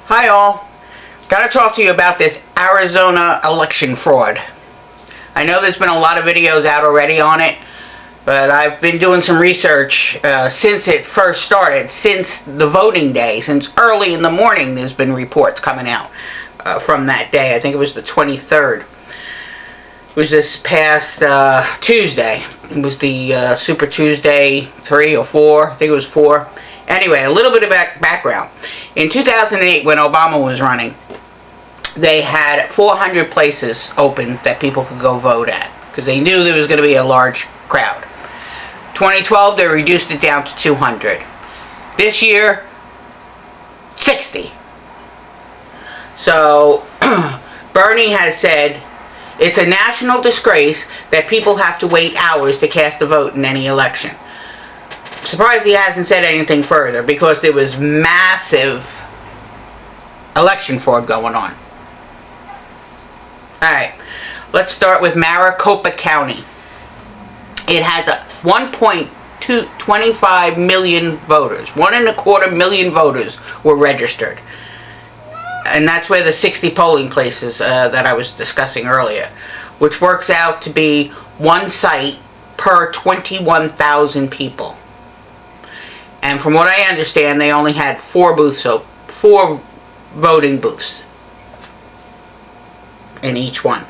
Hi all. Gotta talk to you about this Arizona election fraud. I know there's been a lot of videos out already on it, but I've been doing some research since it first started, since the voting day, since early in the morning there's been reports coming out from that day. I think it was the 23rd. It was this past Tuesday. It was the Super Tuesday 3 or 4. I think it was 4. Anyway, a little bit of background. In 2008, when Obama was running, they had 400 places open that people could go vote at, because they knew there was going to be a large crowd. 2012, they reduced it down to 200. This year, 60. So, Bernie has said it's a national disgrace that people have to wait hours to cast a vote in any election. Surprised he hasn't said anything further, because there was massive election fraud going on. Alright, let's start with Maricopa County. It has a 1.25 million voters. 1.25 million voters were registered. And that's where the 60 polling places that I was discussing earlier, which works out to be one site per 21,000 people. And from what I understand, they only had 4 booths, so 4 voting booths in each one.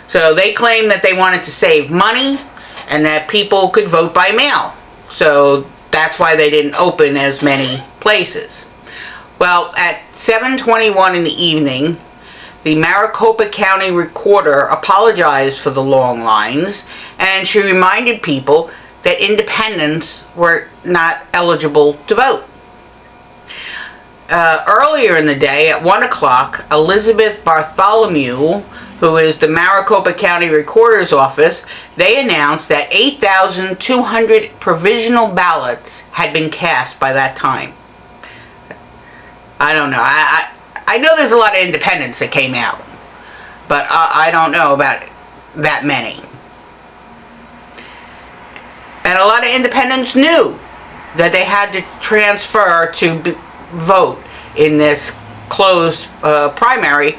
So they claim that they wanted to save money and that people could vote by mail. So that's why they didn't open as many places. Well, at 7:21 in the evening, the Maricopa County recorder apologized for the long lines, and she reminded people that independents were not eligible to vote. Earlier in the day, at 1 o'clock, Elizabeth Bartholomew, who is the Maricopa County Recorder's Office, they announced that 8,200 provisional ballots had been cast by that time. I don't know. I know there's a lot of independents that came out, but I don't know about that many. And a lot of independents knew that they had to transfer to vote in this closed primary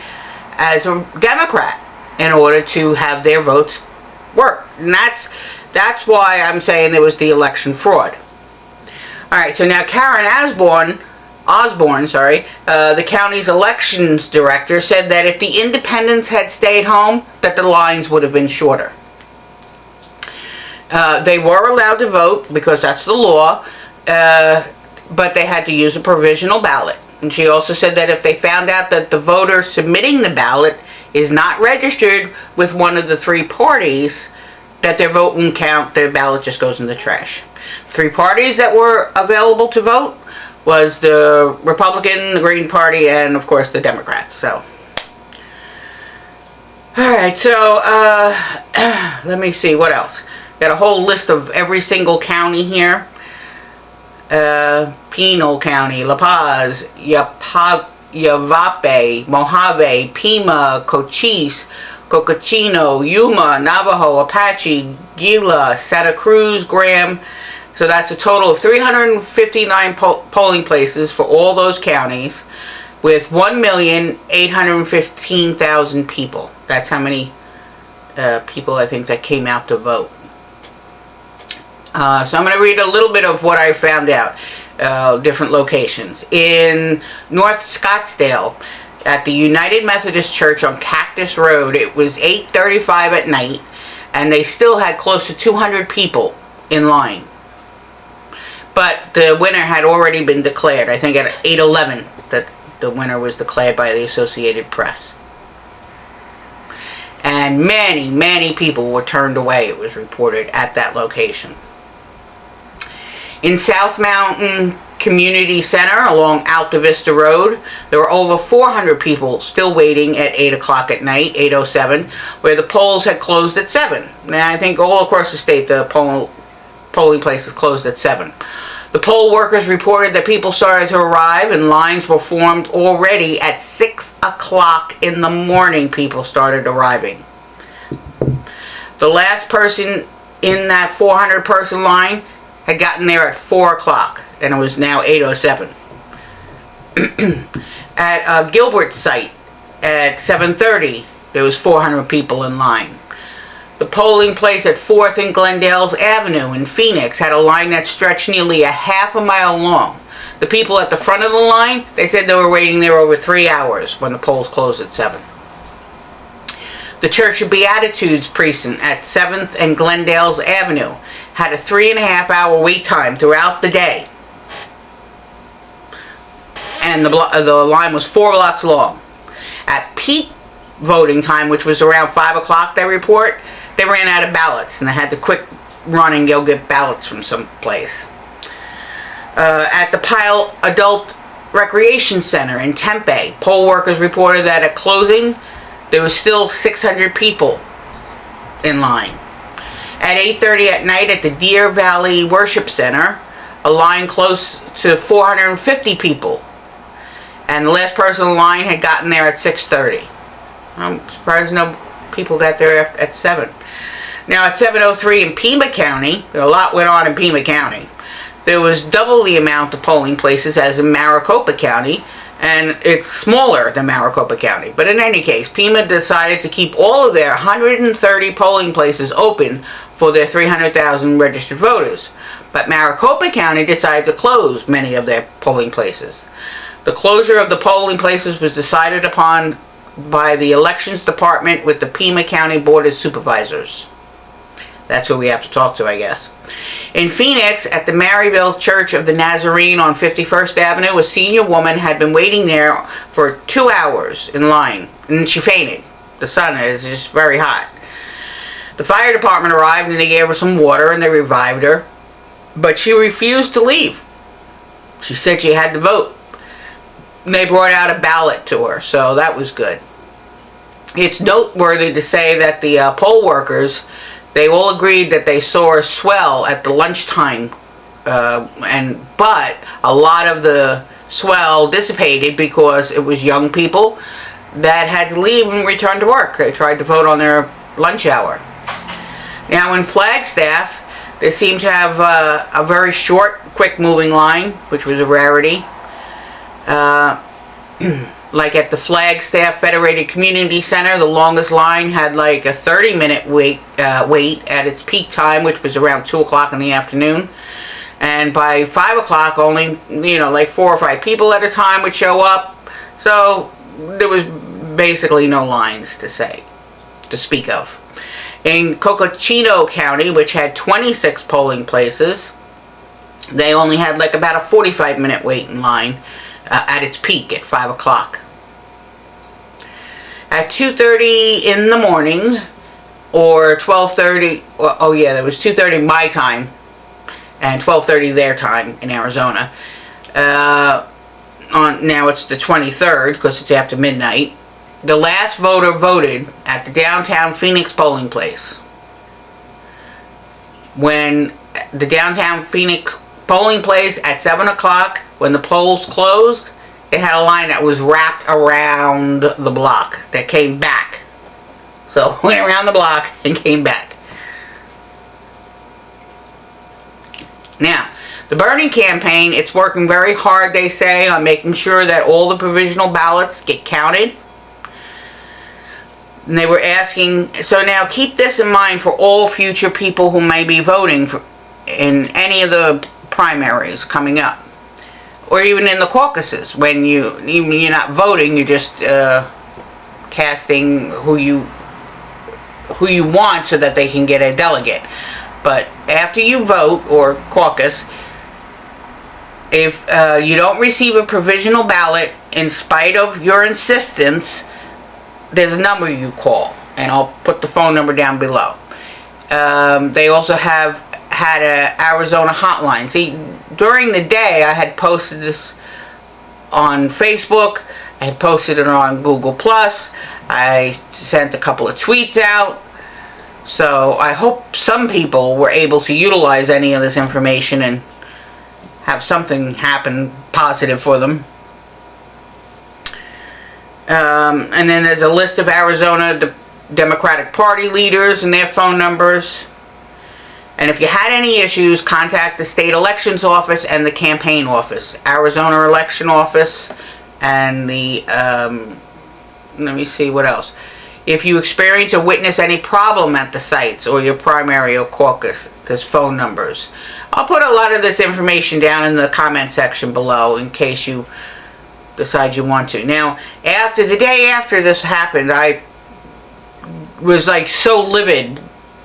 as a Democrat in order to have their votes work. And that's why I'm saying there was the election fraud. Alright, so now Karen Osborne, the county's elections director, said that if the independents had stayed home, that the lines would have been shorter. They were allowed to vote because that's the law, but they had to use a provisional ballot. And she also said that if they found out that the voter submitting the ballot is not registered with one of the 3 parties, that their vote won't count, their ballot just goes in the trash. 3 parties that were available to vote was the Republican, the Green Party, and of course the Democrats. So, alright, so let me see, what else? Got a whole list of every single county here. Pinal County, La Paz, Yavape, Mojave, Pima, Cochise, Cocachino, Yuma, Navajo, Apache, Gila, Santa Cruz, Graham. So that's a total of 359 polling places for all those counties, with 1,815,000 people. That's how many people I think that came out to vote. So I'm going to read a little bit of what I found out, different locations. In North Scottsdale, at the United Methodist Church on Cactus Road, it was 8:35 at night, and they still had close to 200 people in line. But the winner had already been declared. I think at 8:11 that the winner was declared by the Associated Press. And many, many people were turned away, it was reported, at that location. In South Mountain Community Center along Alta Vista Road, there were over 400 people still waiting at 8 o'clock at night, 8:07, where the polls had closed at 7. Now, I think all across the state the polling places closed at 7. The poll workers reported that people started to arrive and lines were formed already at 6 o'clock in the morning. People started arriving. The last person in that 400 person line had gotten there at 4 o'clock, and it was now 8:07. At Gilbert's site at 7:30, there was 400 people in line. The polling place at 4th and Glendale Avenue in Phoenix had a line that stretched nearly a half a mile long. The people at the front of the line, they said they were waiting there over 3 hours when the polls closed at 7. The Church of Beatitudes precinct at 7th and Glendale Avenue had a 3.5-hour wait time throughout the day. And the line was 4 blocks long. At peak voting time, which was around 5 o'clock, they report, they ran out of ballots and they had to quick run and go get ballots from someplace. At the Pyle Adult Recreation Center in Tempe, poll workers reported that at closing, there was still 600 people in line. At 8:30 at night at the Deer Valley Worship Center, a line close to 450 people. And the last person in line had gotten there at 6:30. I'm surprised no people got there at 7. Now at 7:03 in Pima County, a lot went on in Pima County. There was double the amount of polling places as in Maricopa County, and it's smaller than Maricopa County. But in any case, Pima decided to keep all of their 130 polling places open for their 300,000 registered voters. But Maricopa County decided to close many of their polling places. The closure of the polling places was decided upon by the Elections Department with the Pima County Board of Supervisors. That's who we have to talk to, I guess. In Phoenix, at the Maryville Church of the Nazarene on 51st Avenue, a senior woman had been waiting there for 2 hours in line, and she fainted. The sun is just very hot. The fire department arrived and they gave her some water and they revived her, but she refused to leave. She said she had to vote. They brought out a ballot to her, so that was good. It's noteworthy to say that the poll workers, they all agreed that they saw a swell at the lunchtime, but a lot of the swell dissipated because it was young people that had to leave and return to work. They tried to vote on their lunch hour. Now in Flagstaff, they seemed to have a very short, quick-moving line, which was a rarity. Like at the Flagstaff Federated Community Center, the longest line had like a 30-minute wait at its peak time, which was around 2 o'clock in the afternoon. And by 5 o'clock, only, like 4 or 5 people at a time would show up. So there was basically no lines to speak of. In Cocochino County, which had 26 polling places, they only had like about a 45-minute wait in line at its peak at 5 o'clock. At 2:30 in the morning, or 12:30, oh yeah, there was 2:30 my time, and 12:30 their time in Arizona. Now it's the 23rd, because it's after midnight. The last voter voted at the downtown Phoenix polling place. When the downtown Phoenix polling place at 7 o'clock, when the polls closed, it had a line that was wrapped around the block that came back. So went around the block and came back. Now, the Bernie campaign, it's working very hard, they say, on making sure that all the provisional ballots get counted. And they were asking, so now keep this in mind for all future people who may be voting in any of the primaries coming up, or even in the caucuses. When you're not voting, you're just casting who you want so that they can get a delegate. But after you vote or caucus, if you don't receive a provisional ballot in spite of your insistence, there's a number you call, and I'll put the phone number down below. They also have had a Arizona hotline. See, during the day I had posted this on Facebook, I had posted it on Google+, I sent a couple of tweets out, so I hope some people were able to utilize any of this information and have something happen positive for them. And then there's a list of Arizona Democratic Party leaders and their phone numbers. And if you had any issues, contact the state elections office and the campaign office. Arizona election office And the, let me see what else. If you experience or witness any problem at the sites or your primary or caucus, there's phone numbers. I'll put a lot of this information down in the comment section below in case you decide you want to. Now, after the day after this happened, I was like so livid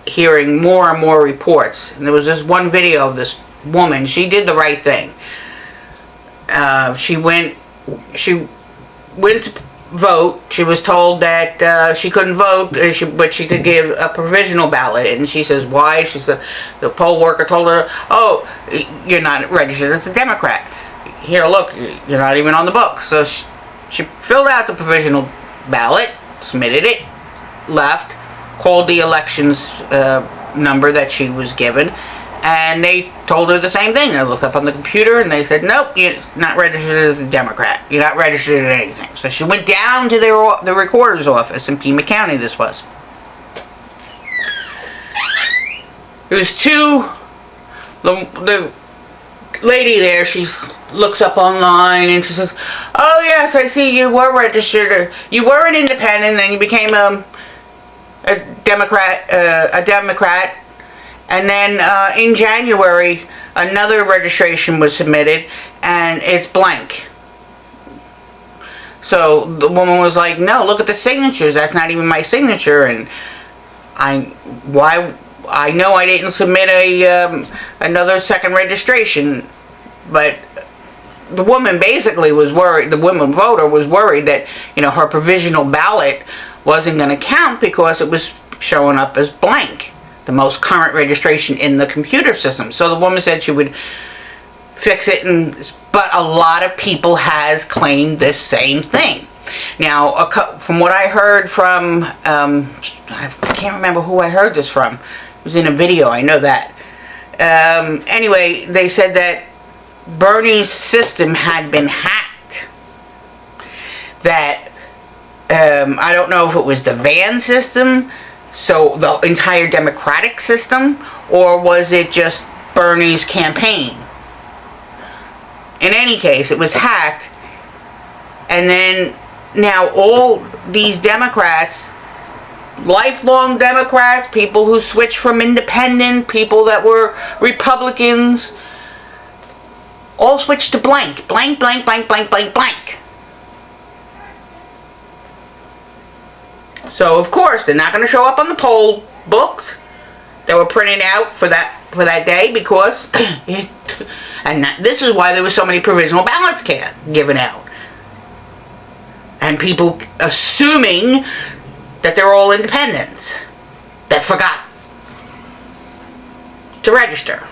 hearing more and more reports. And there was this one video of this woman. She did the right thing. She went to vote. She was told that she couldn't vote, but she could give a provisional ballot. And she says, why? She said, the poll worker told her, oh, you're not registered as a Democrat. Here, look, you're not even on the books. So she filled out the provisional ballot, submitted it, left, called the elections number that she was given, and they told her the same thing. They looked up on the computer and they said, nope, you're not registered as a Democrat. You're not registered at anything. So she went down to the recorder's office in Pima County, this was. There was the lady there, she looks up online and she says, oh yes, I see you were registered. You were an independent, then you became a Democrat, and then in January another registration was submitted and it's blank. So the woman was like, no, look at the signatures, that's not even my signature. And I know I didn't submit another second registration, but the woman basically was worried, the woman voter was worried that, you know, her provisional ballot wasn't going to count because it was showing up as blank, the most current registration in the computer system. So the woman said she would fix it, but a lot of people has claimed this same thing. Now, from what I heard from, I can't remember who I heard this from. It was in a video, I know that. Anyway, they said that Bernie's system had been hacked. That, I don't know if it was the van system, so the entire Democratic system, or was it just Bernie's campaign? In any case, it was hacked, and then now all these Democrats, lifelong Democrats, people who switched from independent, people that were Republicans, all switched to blank. Blank, blank, blank, blank, blank, blank. So of course they're not going to show up on the poll books that were printed out for that day, because this is why there were so many provisional ballots given out, and people assuming that they're all independents that forgot to register.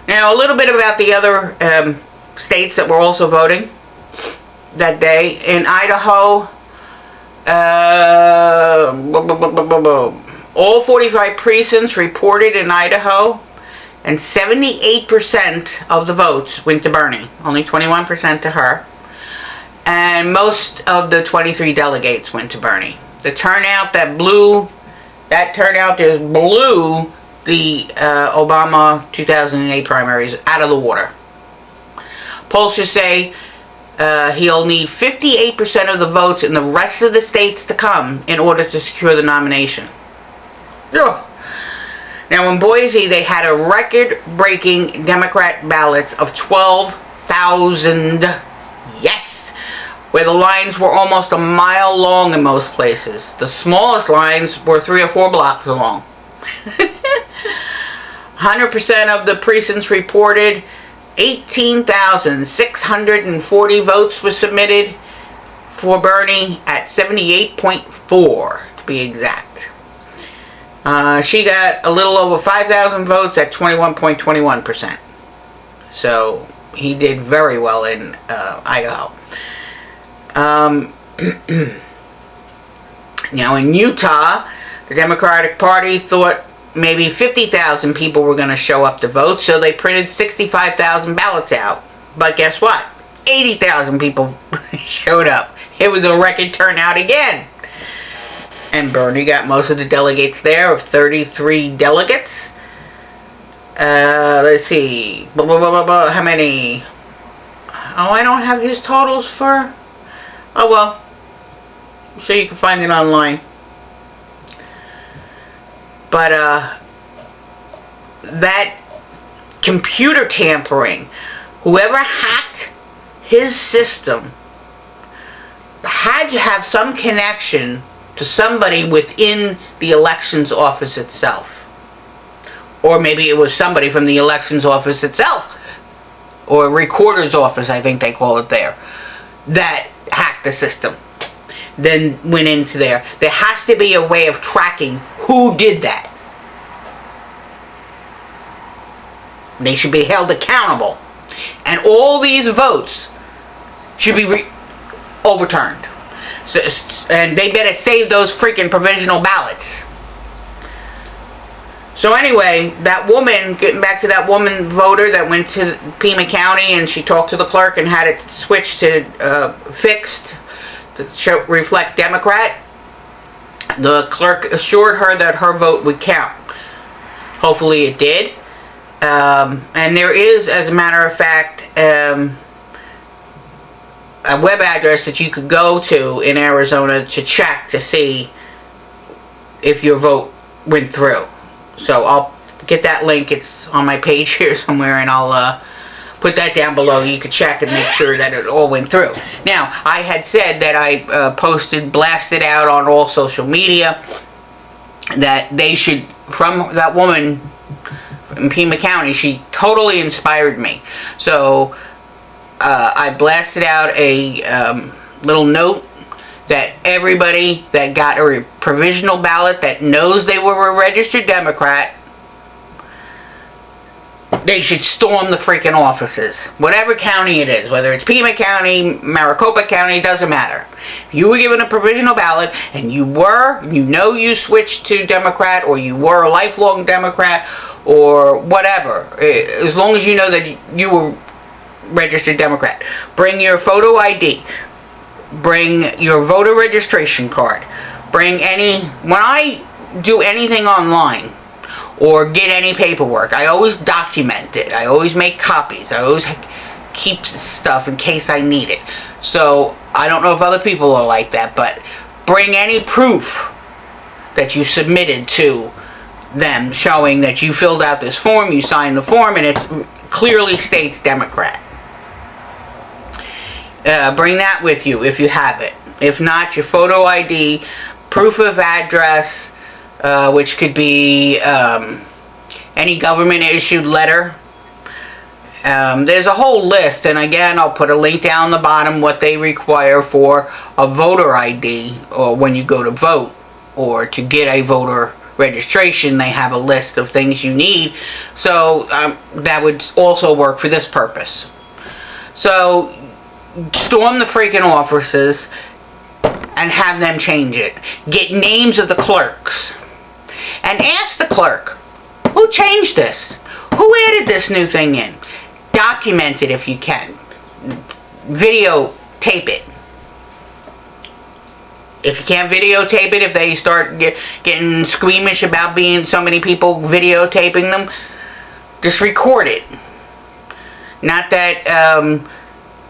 Now a little bit about the other states that were also voting that day. In Idaho, all 45 precincts reported in Idaho, and 78% of the votes went to Bernie. Only 21% to her. And most of the 23 delegates went to Bernie. The turnout just blew the Obama 2008 primaries out of the water. Pollsters say he'll need 58% of the votes in the rest of the states to come in order to secure the nomination. Ugh. Now in Boise, they had a record-breaking Democrat ballots of 12,000. Yes! Where the lines were almost a mile long in most places. The smallest lines were 3 or 4 blocks long. 100% of the precincts reported. 18,640 votes were submitted for Bernie at 78.4 to be exact. She got a little over 5,000 votes at 21.21%. So he did very well in Idaho. Now in Utah, the Democratic Party thought maybe 50,000 people were going to show up to vote, so they printed 65,000 ballots out. But guess what? 80,000 people showed up. It was a record turnout again. And Bernie got most of the delegates there, of 33 delegates. Let's see. Blah, blah, blah, blah, blah. How many? Oh, I don't have his totals for... Oh, well. I'm sure you can find it online. But, that computer tampering, whoever hacked his system had to have some connection to somebody within the elections office itself. Or maybe it was somebody from the elections office itself, or recorder's office, I think they call it there, that hacked the system, then went into there. There has to be a way of tracking who did that. They should be held accountable. And all these votes should be overturned. So, and they better save those freaking provisional ballots. So anyway, that woman, getting back to that woman voter that went to Pima County and she talked to the clerk and had it switched to fixed to reflect Democrat. The clerk assured her that her vote would count. Hopefully it did. And there is, as a matter of fact, a web address that you could go to in Arizona to check to see if your vote went through. So I'll get that link. It's on my page here somewhere, and I'll put that down below. You can check and make sure that it all went through. Now, I had said that I blasted out on all social media that they should, from that woman in Pima County, she totally inspired me. So I blasted out a little note that everybody that got a provisional ballot that knows they were a registered Democrat, they should storm the freaking offices. Whatever county it is, whether it's Pima County, Maricopa County, doesn't matter. If you were given a provisional ballot and you know you switched to Democrat, or you were a lifelong Democrat, or whatever, as long as you know that you were registered Democrat, bring your photo ID. Bring your voter registration card. When I do anything online or get any paperwork, I always document it. I always make copies. I always keep stuff in case I need it. So I don't know if other people are like that, but bring any proof that you submitted to them showing that you filled out this form, you signed the form, and it clearly states Democrat. Bring that with you if you have it. If not, your photo ID, proof of address, which could be any government issued letter. There's a whole list, and again, I'll put a link down the bottom what they require for a voter ID, or when you go to vote, or to get a voter registration. They have a list of things you need. So that would also work for this purpose. So storm the freaking offices and have them change it. Get names of the clerks and ask the clerk, who changed this? Who added this new thing in? Document it if you can. Videotape it. If you can't videotape it, if they start getting squeamish about being so many people videotaping them, just record it. Not that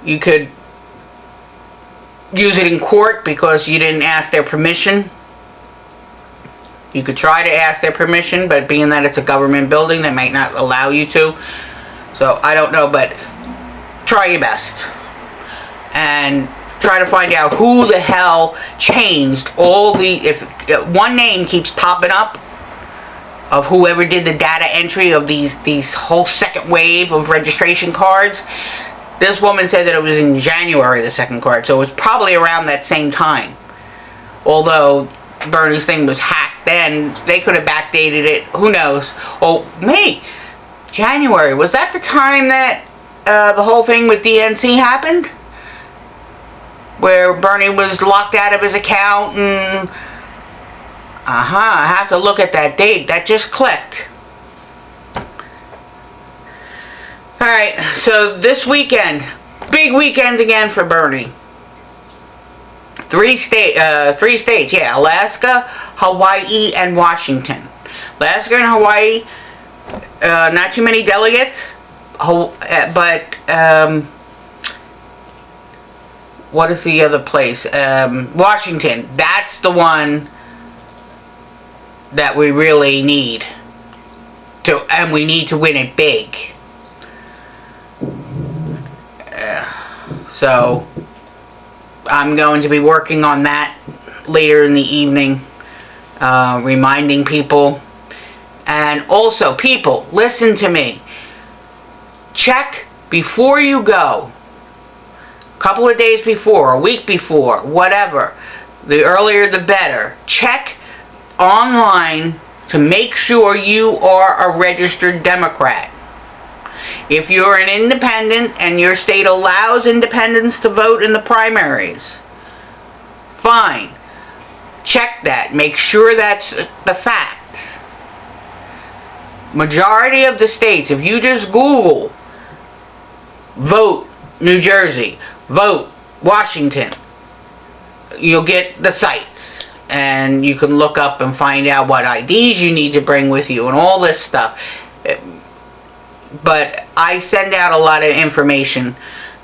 you could use it in court because you didn't ask their permission. You could try to ask their permission, but being that it's a government building, they might not allow you to. So I don't know, but try your best. And try to find out who the hell changed all the... If one name keeps popping up of whoever did the data entry of these whole second wave of registration cards. This woman said that it was in January, the second card, so it was probably around that same time. Although Bernie's thing was hacked then, they could have backdated it, who knows. Oh, January, was that the time that the whole thing with DNC happened? Where Bernie was locked out of his account and... I have to look at that date. That just clicked. Alright, so this weekend, big weekend again for Bernie. Three states, yeah, Alaska, Hawaii, and Washington. Alaska and Hawaii, not too many delegates, but what is the other place? Washington. That's the one that we really need to, and we need to win it big. So I'm going to be working on that later in the evening, reminding people. And also, people, listen to me. Check before you go. A couple of days before, a week before, whatever. The earlier the better. Check online to make sure you are a registered Democrat. If you're an independent and your state allows independents to vote in the primaries, fine. Check that. Make sure that's the facts. Majority of the states, if you just Google vote New Jersey, vote Washington, you'll get the sites. And you can look up and find out what IDs you need to bring with you and all this stuff. But I send out a lot of information.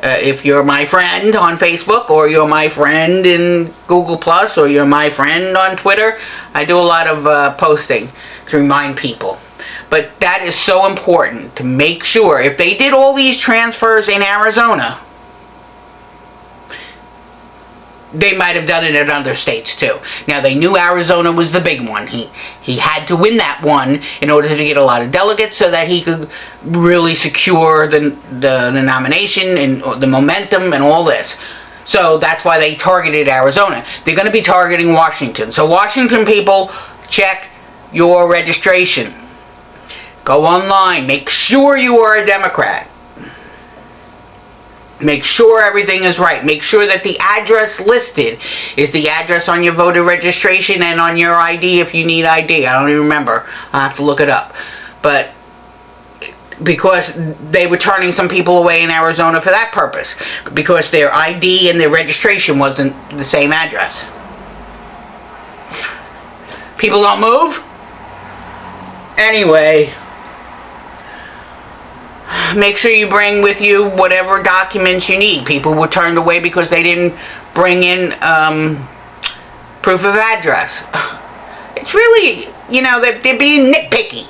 If you're my friend on Facebook, or you're my friend in Google Plus, or you're my friend on Twitter, I do a lot of posting to remind people. But that is so important to make sure. If they did all these transfers in Arizona, they might have done it in other states too. Now, they knew Arizona was the big one. He had to win that one in order to get a lot of delegates so that he could really secure the nomination and the momentum and all this. So that's why they targeted Arizona. They're going to be targeting Washington. So Washington people, check your registration. Go online. Make sure you are a Democrat. Make sure everything is right. Make sure that the address listed is the address on your voter registration and on your ID if you need ID. I don't even remember. I'll have to look it up. But because they were turning some people away in Arizona for that purpose. Because their ID and their registration wasn't the same address. People don't move? Anyway, make sure you bring with you whatever documents you need. People were turned away because they didn't bring in proof of address. It's really, you know, they're being nitpicky.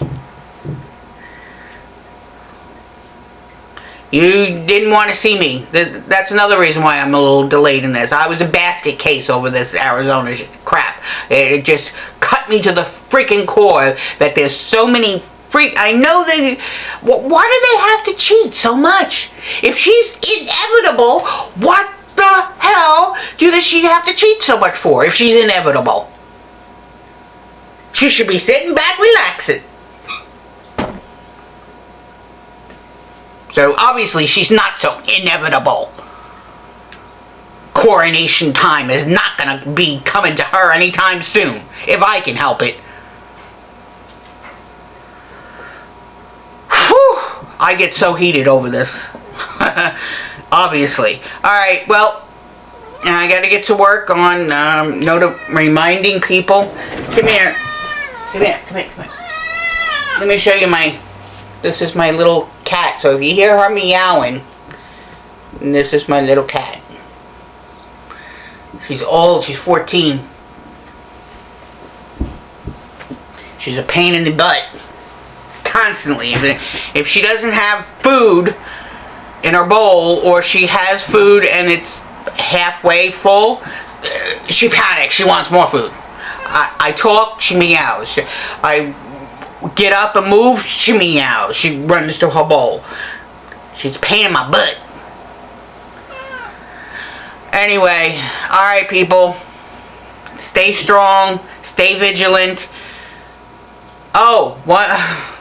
You didn't want to see me. That's another reason why I'm a little delayed in this. I was a basket case over this Arizona crap. It just cut me to the freaking core that there's so many I know they... Why do they have to cheat so much? If she's inevitable, what the hell does she have to cheat so much for if she's inevitable? She should be sitting back relaxing. So obviously she's not so inevitable. Coronation time is not going to be coming to her anytime soon, if I can help it. I get so heated over this. Obviously. Alright, well, I gotta get to work on reminding people. Come here. Come here, come here, come here. Let me show you this is my little cat. So if you hear her meowing, this is my little cat. She's old, she's 14. She's a pain in the butt. Constantly. If she doesn't have food in her bowl, or she has food and it's halfway full, she panics. She wants more food. I talk, she meows. I get up and move, she meows. She runs to her bowl. She's a pain in my butt. Anyway, alright people. Stay strong. Stay vigilant. Oh,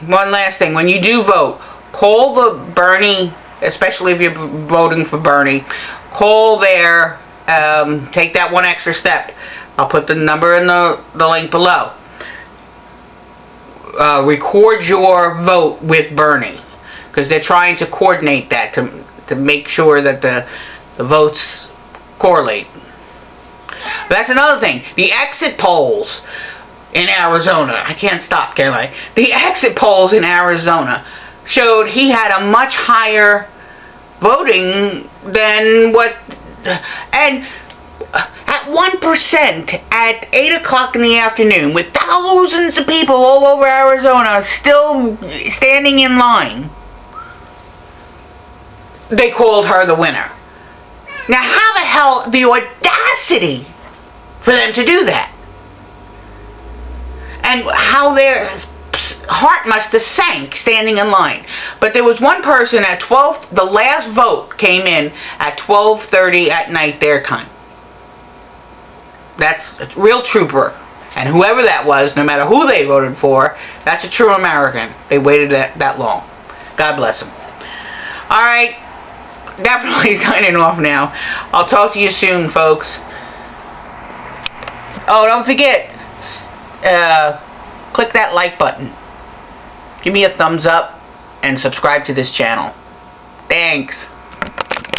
one last thing. When you do vote, call the Bernie, especially if you're voting for Bernie, call there, take that one extra step. I'll put the number in the link below. Record your vote with Bernie, because they're trying to coordinate that to make sure that the votes correlate. That's another thing. The exit polls. in Arizona. I can't stop, can I? The exit polls in Arizona showed he had a much higher voting than what, and at 1% at 8 o'clock in the afternoon, with thousands of people all over Arizona still standing in line, they called her the winner. Now, how the hell, the audacity for them to do that? And how their heart must have sank standing in line. But there was one person at 12, the last vote came in at 12:30 at night their time. That's a real trooper. And whoever that was, no matter who they voted for, that's a true American. They waited that long. God bless them. Alright, definitely signing off now. I'll talk to you soon, folks. Oh, don't forget, click that like button. Give me a thumbs up and subscribe to this channel. Thanks.